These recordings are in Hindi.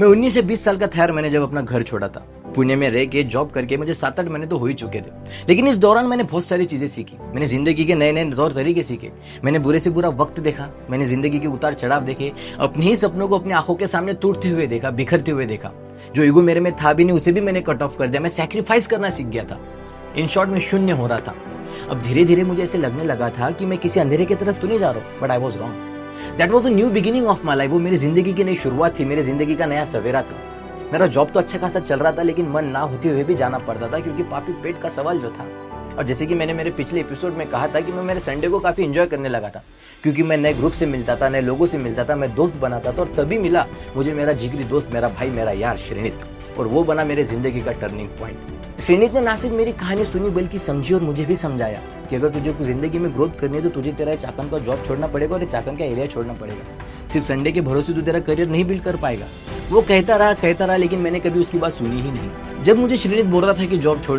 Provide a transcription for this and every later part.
मैं 19 से 20 साल का था यार, मैंने जब अपना घर छोड़ा था। पुणे में रह के जॉब करके मुझे 7-8 महीने तो हो ही चुके थे। लेकिन इस दौरान मैंने बहुत सारी चीजें सीखी। मैंने जिंदगी के नए नए तौर तरीके सीखे। मैंने बुरे से बुरा वक्त देखा। मैंने जिंदगी के उतार चढ़ाव देखे। अपने ही सपनों को अपनी आंखों के सामने टूटते हुए देखा, बिखरते हुए देखा। जो ईगो मेरे में था भी नहीं, उसे भी मैंने कट ऑफ कर दिया। मैं सैक्रिफाइस करना सीख गया था। इन शॉर्ट, मैं शून्य हो रहा था। अब धीरे धीरे मुझे ऐसे लगने लगा था कि मैं किसी अंधेरे की तरफ तो नहीं जा रहा हूँ, but I was wrong. That was the new beginning of my life. वो मेरी जिंदगी की नई शुरुआत थी, मेरी जिंदगी का नया सवेरा था। मेरा जॉब तो अच्छा खासा चल रहा था, लेकिन मन ना होते हुए भी जाना पड़ता था, क्योंकि पापी पेट का सवाल जो था। और जैसे कि मैंने मेरे पिछले एपिसोड में कहा था कि मैं मेरे संडे को काफी एंजॉय करने लगा था, क्योंकि मैं नए ग्रुप से मिलता था, नए लोगों से मिलता था, मैं दोस्त बनाता था। और तभी मिला मुझे मेरा जिगरी दोस्त, मेरा भाई, मेरा यार श्रीनित, और वो बना मेरे जिंदगी का टर्निंग पॉइंट। श्रीनित ने ना सिर्फ मेरी कहानी सुनी, बल्कि समझी और मुझे भी समझाया कि अगर तुझे कुछ जिंदगी में ग्रोथ करनी है तो तुझे तेरा चाकन का जॉब छोड़ना पड़ेगा और चाकन का एरिया छोड़ना पड़ेगा। सिर्फ संडे के भरोसे तू तेरा करियर नहीं बिल्ड कर पाएगा। वो कहता रहा, लेकिन मैंने कभी उसकी बात सुनी ही नहीं। जब मुझे श्रीनित बोल रहा था कि जॉब छोड़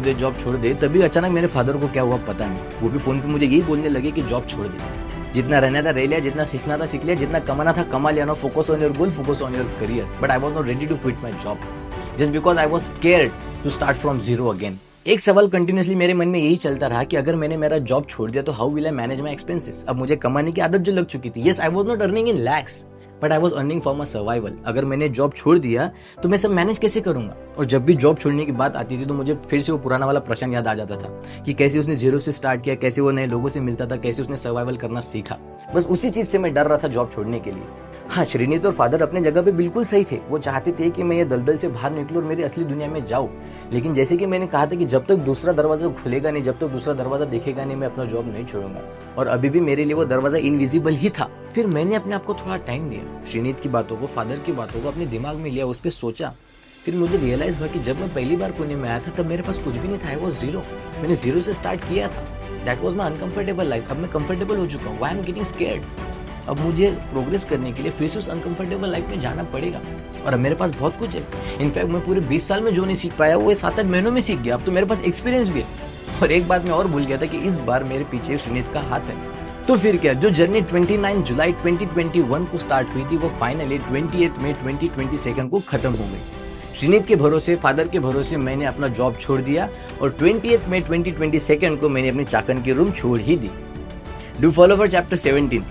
दे, तभी अचानक मेरे फादर को क्या हुआ पता नहीं। वो भी फोन पे मुझे यही बोलने लगे कि जॉब छोड़ दे। जितना रहना था रह लिया, जितना सीखना था सीख लिया, जितना कमाना था कमा लिया। No focus on your goal, focus on your career. But I was not ready to quit my job, just because I was scared to start from zero again. एक सवाल कंटिन्यूसली मेरे मन में यही चलता रहा कि अगर मैंने मेरा जॉब छोड़ दिया तो how will I manage my expenses. अब मुझे कमाने की आदत जो लग चुकी थी। Yes, I was not earning in lakhs, but I was earning for my survival. अगर मैंने जॉब छोड़ दिया तो मैं सब मैनेज कैसे करूंगा। और जब भी जॉब छोड़ने की बात आती थी तो मुझे फिर से वो पुराना वाला प्रश्न याद आ जाता था कि कैसे उसने जीरो से स्टार्ट किया, कैसे वो नए लोगों से मिलता था, कैसे उसने सर्वाइवल करना सीखा। बस उसी चीज से मैं डर रहा था जॉब छोड़ने के लिए। हाँ, श्रीनित और फादर अपने जगह पे बिल्कुल सही थे। वो चाहते थे कि मैं ये दलदल से बाहर निकलूं और मेरी असली दुनिया में जाऊं। लेकिन जैसे कि मैंने कहा था कि जब तक दूसरा दरवाजा खुलेगा नहीं, जब तक दूसरा दरवाजा दिखेगा नहीं, मैं अपना जॉब नहीं छोड़ूंगा। और अभी भी मेरे लिए वो दरवाजा इनविजिबल ही था। फिर मैंने अपने आप को थोड़ा टाइम दिया, श्रीनित की बातों को, फादर की बातों को अपने दिमाग में लिया, उस पर सोचा। फिर मुझे रियलाइज हुआ कि जब मैं पहली बार पुणे में आया था तब मेरे पास कुछ भी नहीं था। I was zero. मैंने जीरो से स्टार्ट किया था। That was my uncomfortable life. अब मैं कंफर्टेबल हो चुका हूँ। Why I am getting scared. अब मुझे प्रोग्रेस करने के लिए फिर से उस अनकंफर्टेबल लाइफ में जाना पड़ेगा। और अब मेरे पास बहुत कुछ है। इनफैक्ट मैं पूरे 20 साल में जो नहीं सीख पाया वो 7-8 महीनों में सीख गया। अब तो मेरे पास एक्सपीरियंस भी है। और एक बात मैं और भूल गया था कि इस बार मेरे पीछे श्रीनित का हाथ है। तो फिर क्या, जो जर्नी 29 जुलाई 2021 को स्टार्ट हुई थी वो फाइनली 28 मई 2022 को खत्म हो गई। श्रीनित के भरोसे, फादर के भरोसे मैंने अपना जॉब छोड़ दिया और 28 मई 2022 को मैंने अपनी चाकन की रूम छोड़ ही दी। Do follow for chapter 17।